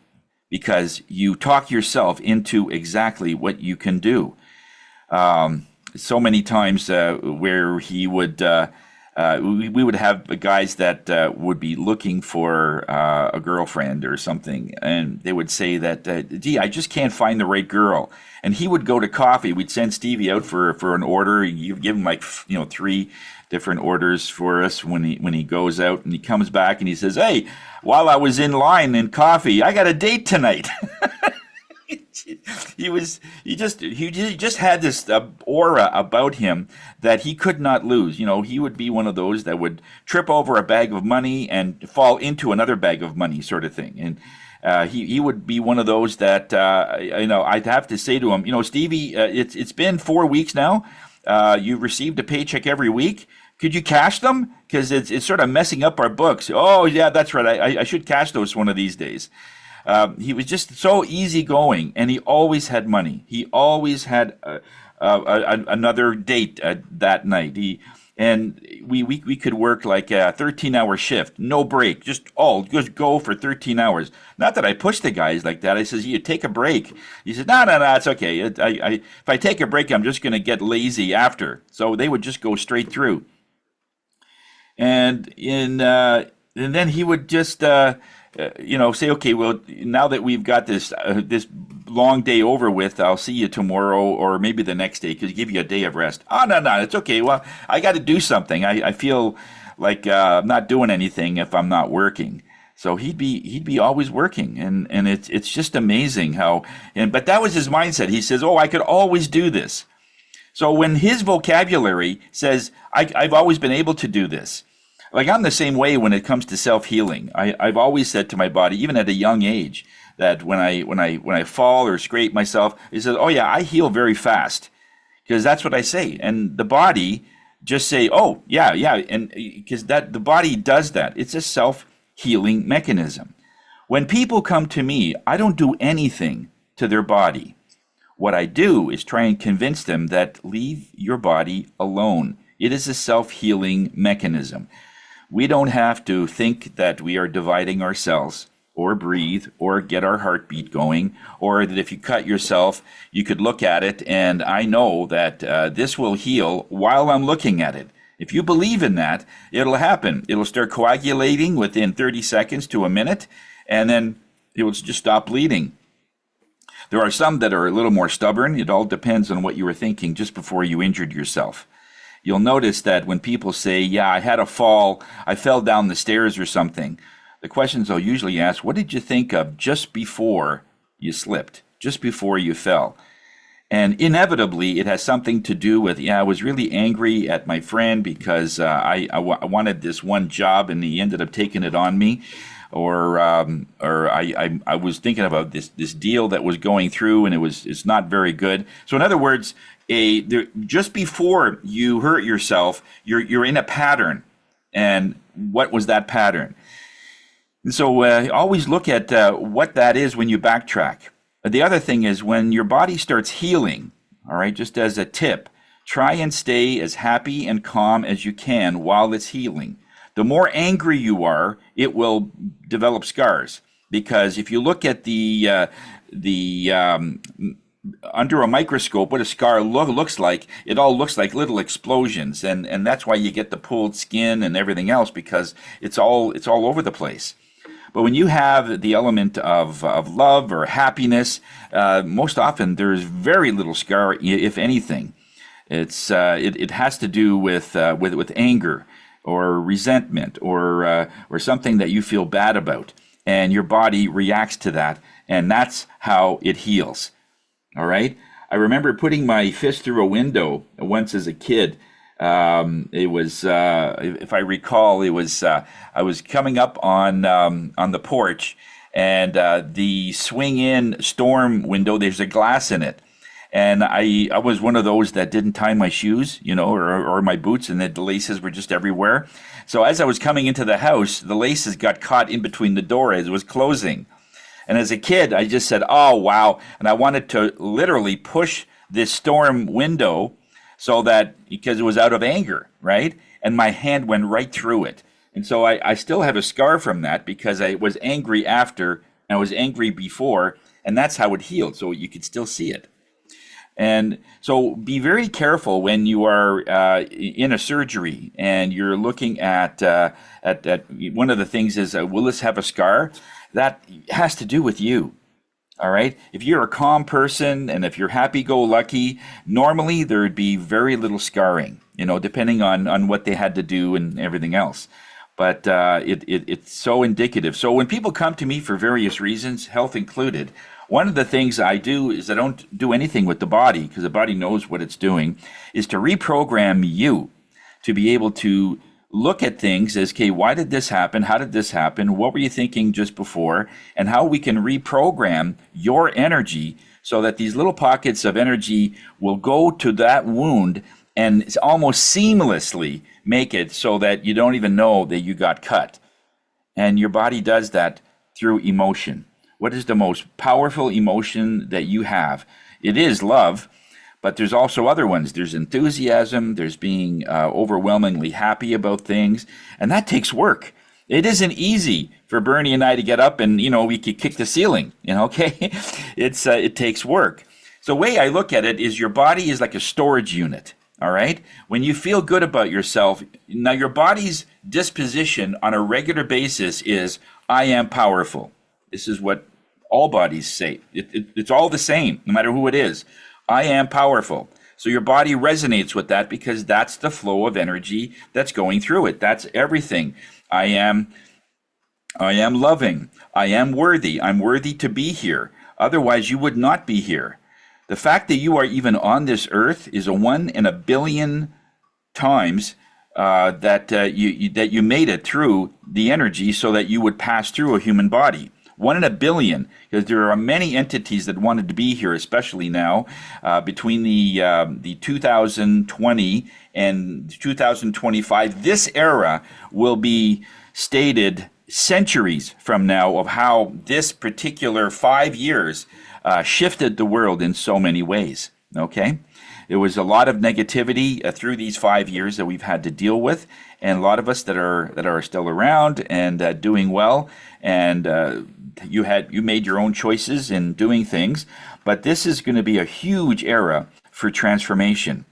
A: because you talk yourself into exactly what you can do. So many times where he would, we would have guys that would be looking for a girlfriend or something, and they would say that, gee, I just can't find the right girl. And he would go to coffee. We'd send Stevie out for an order. You give him 3 different orders for us when he goes out, and he comes back and he says, hey, while I was in line in coffee, I got a date tonight. He just had this aura about him that he could not lose. He would be one of those that would trip over a bag of money and fall into another bag of money, sort of thing. And he would be one of those that I'd have to say to him, Stevie, it's been 4 weeks now. You've received a paycheck every week. Could you cash them? Because it's sort of messing up our books. Oh yeah, that's right. I should cash those one of these days. He was just so easygoing, and he always had money. He always had another date that night. We could work like a 13-hour shift, no break, just go for 13 hours. Not that I push the guys like that. I says, you take a break. He said, no, it's okay. If I take a break, I'm just going to get lazy after. So they would just go straight through. And then he would just say, okay, well, now that we've got this long day over with, I'll see you tomorrow or maybe the next day, because give you a day of rest. Oh, no, it's okay. Well, I got to do something. I feel like I'm not doing anything if I'm not working. So he'd be always working, and it's just amazing how. But that was his mindset. He says, oh, I could always do this. So when his vocabulary says, I've always been able to do this. Like, I'm the same way when it comes to self-healing. I've always said to my body, even at a young age, that when I fall or scrape myself, it says, oh yeah, I heal very fast, because that's what I say. And the body just say, oh yeah, and because the body does that. It's a self-healing mechanism. When people come to me, I don't do anything to their body. What I do is try and convince them that leave your body alone. It is a self-healing mechanism. We don't have to think that we are dividing our cells or breathe or get our heartbeat going, or that if you cut yourself, you could look at it and I know that this will heal while I'm looking at it. If you believe in that, it'll happen. It'll start coagulating within 30 seconds to a minute, and then it will just stop bleeding. There are some that are a little more stubborn. It all depends on what you were thinking just before you injured yourself. You'll notice that when people say, yeah, I had a fall, I fell down the stairs or something, the questions they'll usually ask, what did you think of just before you slipped, just before you fell? And inevitably, it has something to do with, I was really angry at my friend because I wanted this one job and he ended up taking it on me. Or I was thinking about this deal that was going through and it's not very good. So in other words, just before you hurt yourself, you're in a pattern. And what was that pattern? And so always look at what that is when you backtrack. The other thing is when your body starts healing, all right, just as a tip, try and stay as happy and calm as you can while it's healing. The more angry you are, it will develop scars. Because if you look at the under a microscope, what a scar looks like, it all looks like little explosions, and that's why you get the pulled skin and everything else, because it's all over the place. But when you have the element of love or happiness, most often there's very little scar, if anything. It has to do with anger or resentment or something that you feel bad about, and your body reacts to that, and that's how it heals. All right. I remember putting my fist through a window once as a kid. It was, if I recall, it was I was coming up on the porch, and the swing-in storm window. There's a glass in it, and I was one of those that didn't tie my shoes, or my boots, and the laces were just everywhere. So as I was coming into the house, the laces got caught in between the door as it was closing. And as a kid, I just said, "Oh, wow." And I wanted to literally push this storm window because it was out of anger, right? And my hand went right through it. And so I still have a scar from that, because I was angry after, and I was angry before, and that's how it healed. So you could still see it. And so be very careful when you are in a surgery and you're looking at one of the things is, will this have a scar? That has to do with you. All right. If you're a calm person and if you're happy-go-lucky, normally there would be very little scarring, depending on what they had to do and everything else. But it's so indicative. So when people come to me for various reasons, health included, one of the things I do is I don't do anything with the body, because the body knows what it's doing, is to reprogram you to be able to look at things as, okay, why did this happen? How did this happen? What were you thinking just before? And how we can reprogram your energy so that these little pockets of energy will go to that wound and almost seamlessly make it so that you don't even know that you got cut. And your body does that through emotion. What is the most powerful emotion that you have? It is love. But there's also other ones. There's enthusiasm. There's being overwhelmingly happy about things. And that takes work. It isn't easy for Bernie and I to get up and, we could kick the ceiling, okay? It takes work. So the way I look at it is your body is like a storage unit, all right? When you feel good about yourself, now your body's disposition on a regular basis is, I am powerful. This is what all bodies say. It's all the same, no matter who it is. I am powerful. So your body resonates with that, because that's the flow of energy that's going through it. That's everything. I am loving. I am worthy. I'm worthy to be here. Otherwise, you would not be here. The fact that you are even on this earth is a 1 in a billion times that you made it through the energy so that you would pass through a human body. 1 in a billion, because there are many entities that wanted to be here, especially now, between the 2020 and 2025. This era will be stated centuries from now of how this particular 5 years shifted the world in so many ways. Okay? There was a lot of negativity through these 5 years that we've had to deal with, and a lot of us that are still around and doing well, and you made your own choices in doing things, but this is going to be a huge era for transformation.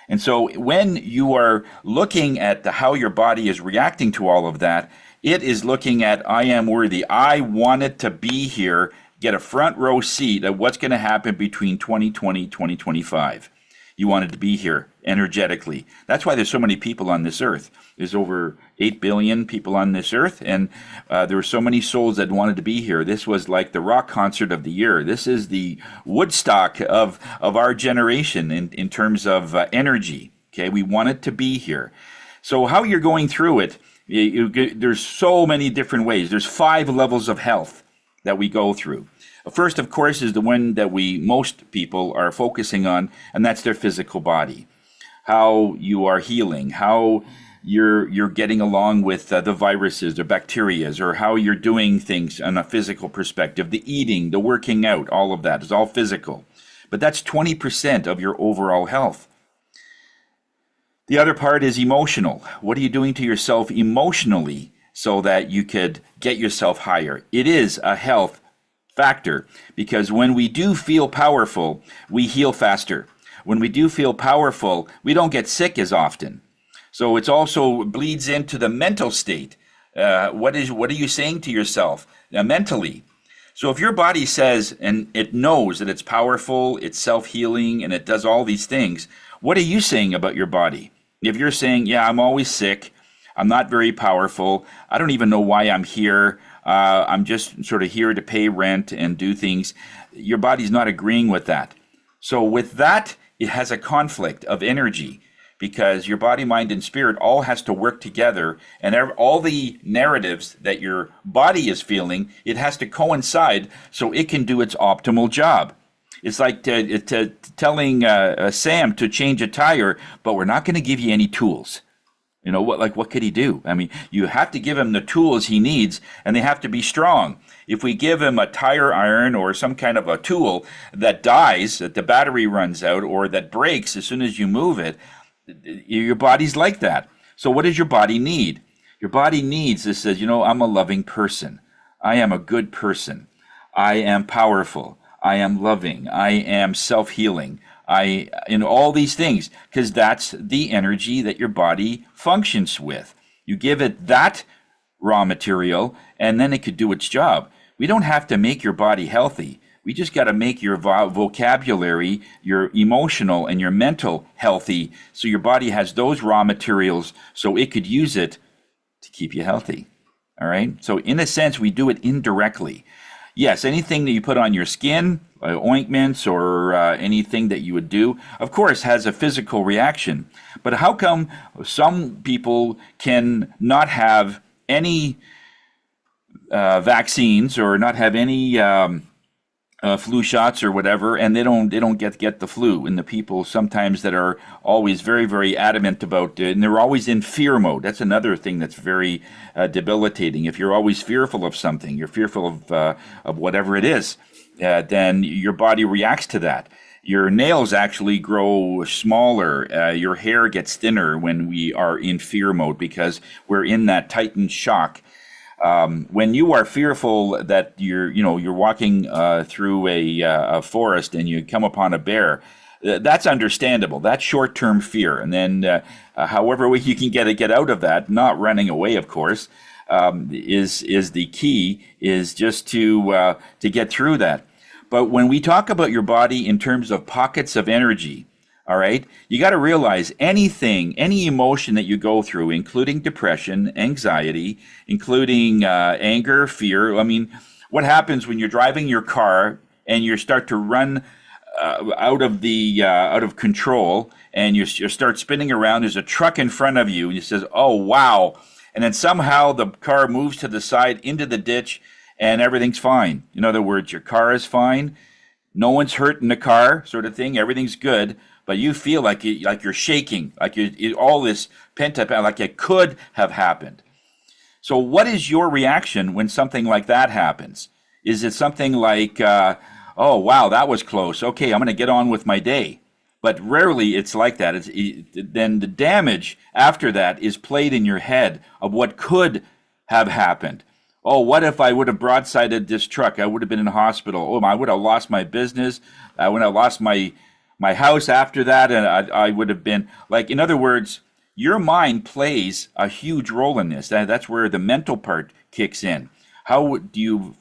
A: And so when you are looking at how your body is reacting to all of that, it is looking at, I am worthy. I wanted to be here, get a front row seat of what's going to happen between 2020 and 2025. You wanted to be here energetically. That's why there's so many people on this earth. There's over 8 billion people on this earth, and there were so many souls that wanted to be here. This was like the rock concert of the year. This is the Woodstock of our generation in terms of energy. Okay, we wanted to be here. So how you're going through it, there's so many different ways. There's 5 levels of health that we go through. First, of course, is the one that most people are focusing on, and that's their physical body. How you are healing, how you're getting along with the viruses or bacteria, or how you're doing things on a physical perspective. The eating, the working out, all of that is all physical. But that's 20% of your overall health. The other part is emotional. What are you doing to yourself emotionally so that you could get yourself higher? It is a health factor, because when we do feel powerful, we heal faster. When we do feel powerful, we don't get sick as often. So it's also bleeds into the mental state. What are you saying to yourself mentally? So if your body says, and it knows that it's powerful, it's self-healing, and it does all these things, what are you saying about your body? If you're saying, yeah, I'm always sick, I'm not very powerful, I don't even know why I'm here, I'm just sort of here to pay rent and do things, your body's not agreeing with that. So with that, it has a conflict of energy, because your body, mind, and spirit all has to work together, and all the narratives that your body is feeling, it has to coincide so it can do its optimal job. It's like telling Sam to change a tire, but we're not going to give you any tools. You know, what could he do? I mean, you have to give him the tools he needs, and they have to be strong. If we give him a tire iron or some kind of a tool that dies, that the battery runs out, or that breaks as soon as you move it, your body's like that. So what does your body need? Your body needs this, says, I'm a loving person. I am a good person. I am powerful. I am loving. I am self-healing. In all these things, because that's the energy that your body functions with. You give it that raw material, and then it could do its job. We don't have to make your body healthy. We just got to make your vocabulary, your emotional and your mental healthy, so your body has those raw materials so it could use it to keep you healthy. All right? So in a sense, we do it indirectly. Yes, anything that you put on your skin, ointments or anything that you would do, of course, has a physical reaction. But how come some people can not have any vaccines or not have any flu shots or whatever, and they don't get the flu? And the people sometimes that are always very, very adamant about it, and they're always in fear mode. That's another thing that's very debilitating. If you're always fearful of something, you're fearful of whatever it is, then your body reacts to that. Your nails actually grow smaller. Your hair gets thinner when we are in fear mode, because we're in that tightened shock. When you are fearful that you're walking through a forest and you come upon a bear, that's understandable. That's short-term fear. And then however you can get out of that, not running away, of course, is the key, is just to get through that. But when we talk about your body in terms of pockets of energy, all right, you got to realize any emotion that you go through, including depression, anxiety, including anger, fear. I mean, what happens when you're driving your car and you start to run out of control, and you start spinning around? There's a truck in front of you, and you says, "Oh wow!" And then somehow the car moves to the side into the ditch, and everything's fine. In other words, your car is fine. No one's hurt in the car, sort of thing. Everything's good. But you feel like you're shaking, like all this pent up, like it could have happened. So what is your reaction when something like that happens? Is it something like, oh, wow, that was close. Okay, I'm going to get on with my day. But rarely it's like that. Then the damage after that is played in your head of what could have happened. Oh, what if I would have broadsided this truck? I would have been in the hospital. Oh, I would have lost my business. I would have lost my house after that, and I would have been like, in other words, your mind plays a huge role in this. That's where the mental part kicks in. How do you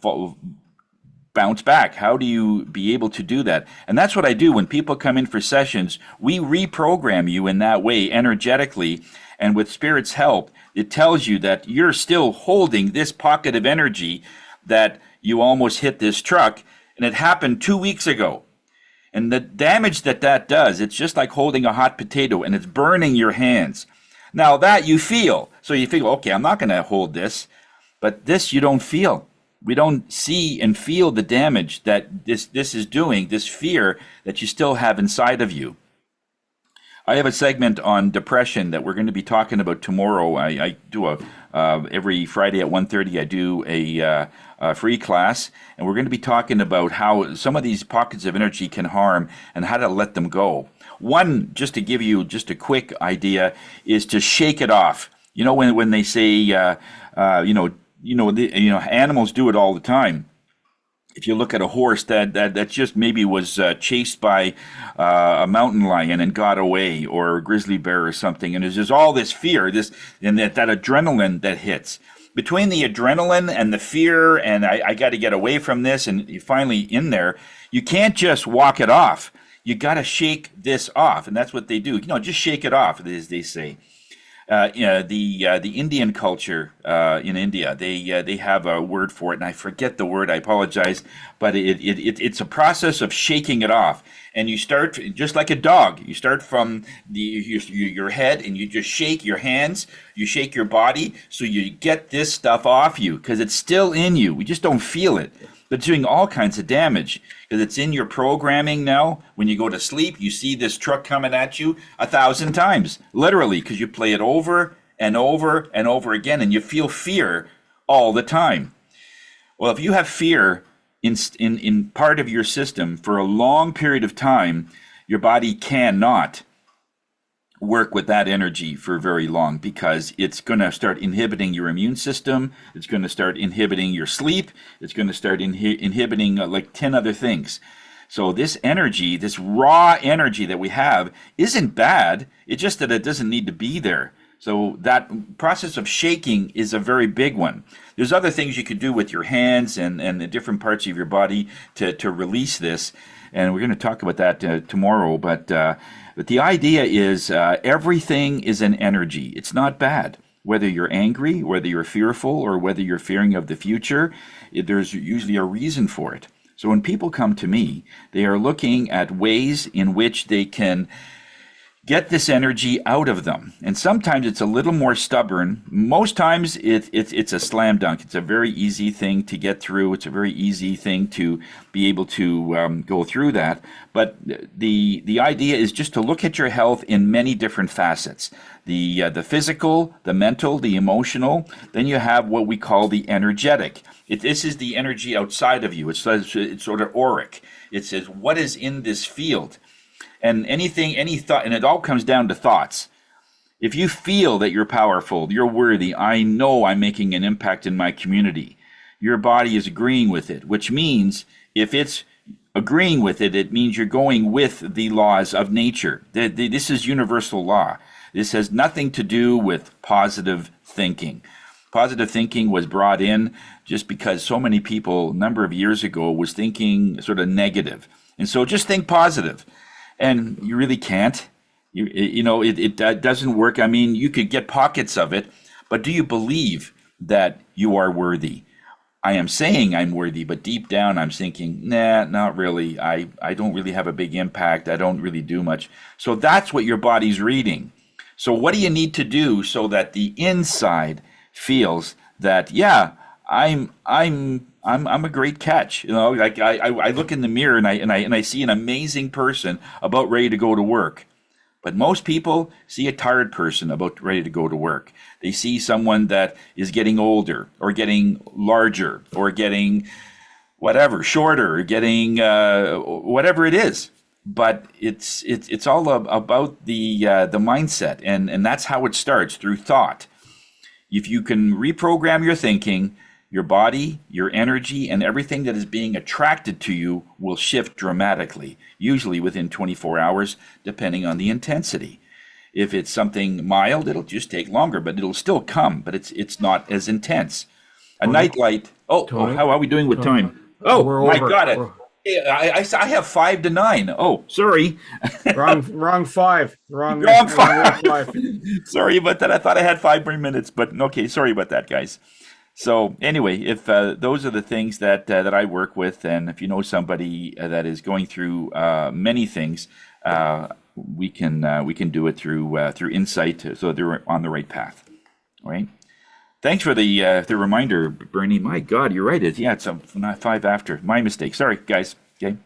A: bounce back? How do you be able to do that? And that's what I do when people come in for sessions. We reprogram you in that way energetically, and with Spirit's help, it tells you that you're still holding this pocket of energy, that you almost hit this truck, and it happened 2 weeks ago. And the damage that does, it's just like holding a hot potato, and it's burning your hands. Now that you feel, so you feel, okay, I'm not going to hold this, but this you don't feel. We don't see and feel the damage that this is doing, this fear that you still have inside of you. I have a segment on depression that we're going to be talking about tomorrow. I do every Friday at 1:30, I do a free class, and we're going to be talking about how some of these pockets of energy can harm and how to let them go. One, just to give you just a quick idea, is to shake it off. You know, when they say, animals do it all the time. If you look at a horse that just maybe was chased by a mountain lion and got away, or a grizzly bear or something, and there's just all this fear, and that adrenaline that hits. Between the adrenaline and the fear, and I got to get away from this, and you're finally in there, you can't just walk it off. You got to shake this off, and that's what they do. Just shake it off, as they say. The Indian culture in India, they have a word for it, and I forget the word. I apologize, but it's a process of shaking it off. And you start just like a dog. You start from your head, and you just shake your hands, you shake your body, so you get this stuff off you, because it's still in you. We just don't feel it. But it's doing all kinds of damage, because it's in your programming now. When you go to sleep, you see this truck coming at you 1,000 times, literally, because you play it over and over and over again, and you feel fear all the time. Well, if you have fear in part of your system for a long period of time, your body cannot work with that energy for very long, because it's going to start inhibiting your immune system. It's going to start inhibiting your sleep. It's going to start inhibiting like 10 other things. So this energy, this raw energy that we have, isn't bad. It's just that it doesn't need to be there. So that process of shaking is a very big one. There's other things you could do with your hands and the different parts of your body to release this. And we're going to talk about that tomorrow. But the idea is everything is an energy. It's not bad. Whether you're angry, whether you're fearful, or whether you're fearing of the future, there's usually a reason for it. So when people come to me, they are looking at ways in which they can get this energy out of them. And sometimes it's a little more stubborn. Most times it's a slam dunk. It's a very easy thing to get through. It's a very easy thing to be able to go through that. But the idea is just to look at your health in many different facets. The physical, the mental, the emotional. Then you have what we call the energetic. This is the energy outside of you. It's sort of auric. It says, what is in this field? And any thought, and it all comes down to thoughts. If you feel that you're powerful, you're worthy, I know I'm making an impact in my community, your body is agreeing with it, which means if it's agreeing with it, it means you're going with the laws of nature. This is universal law. This has nothing to do with positive thinking. Positive thinking was brought in just because so many people a number of years ago was thinking sort of negative. And so just think positive. And you really can't. It doesn't work. I mean, you could get pockets of it, but do you believe that you are worthy? I am saying I'm worthy, but deep down I'm thinking, nah, not really. I don't really have a big impact. I don't really do much. So that's what your body's reading. So what do you need to do so that the inside feels that, yeah, I'm a great catch. Like I look in the mirror and I see an amazing person about ready to go to work. But most people see a tired person about ready to go to work. They see someone that is getting older or getting larger or getting whatever, shorter, or getting whatever it is. But it's all about the mindset, and that's how it starts, through thought. If you can reprogram your thinking, your body, your energy, and everything that is being attracted to you will shift dramatically, usually within 24 hours, depending on the intensity. If it's something mild, it'll just take longer, but it'll still come, but it's not as intense. A nightlight. Tony, how are we doing with time? Oh, my God. I have 5 to 9. Oh, sorry.
G: Wrong 5. Wrong
A: 5. Sorry about that. I thought I had 5 more minutes, but okay. Sorry about that, guys. So anyway, if those are the things that I work with, and if you know somebody that is going through many things, we can do it through insight, so they're on the right path. All right. Thanks for the reminder, Bernie. My God, you're right. It's 5 after. My mistake. Sorry, guys. Okay.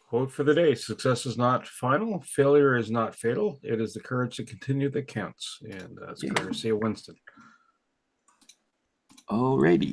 G: Quote for the day: "Success is not final. Failure is not fatal. It is the courage to continue that courtesy of Winston." Alrighty.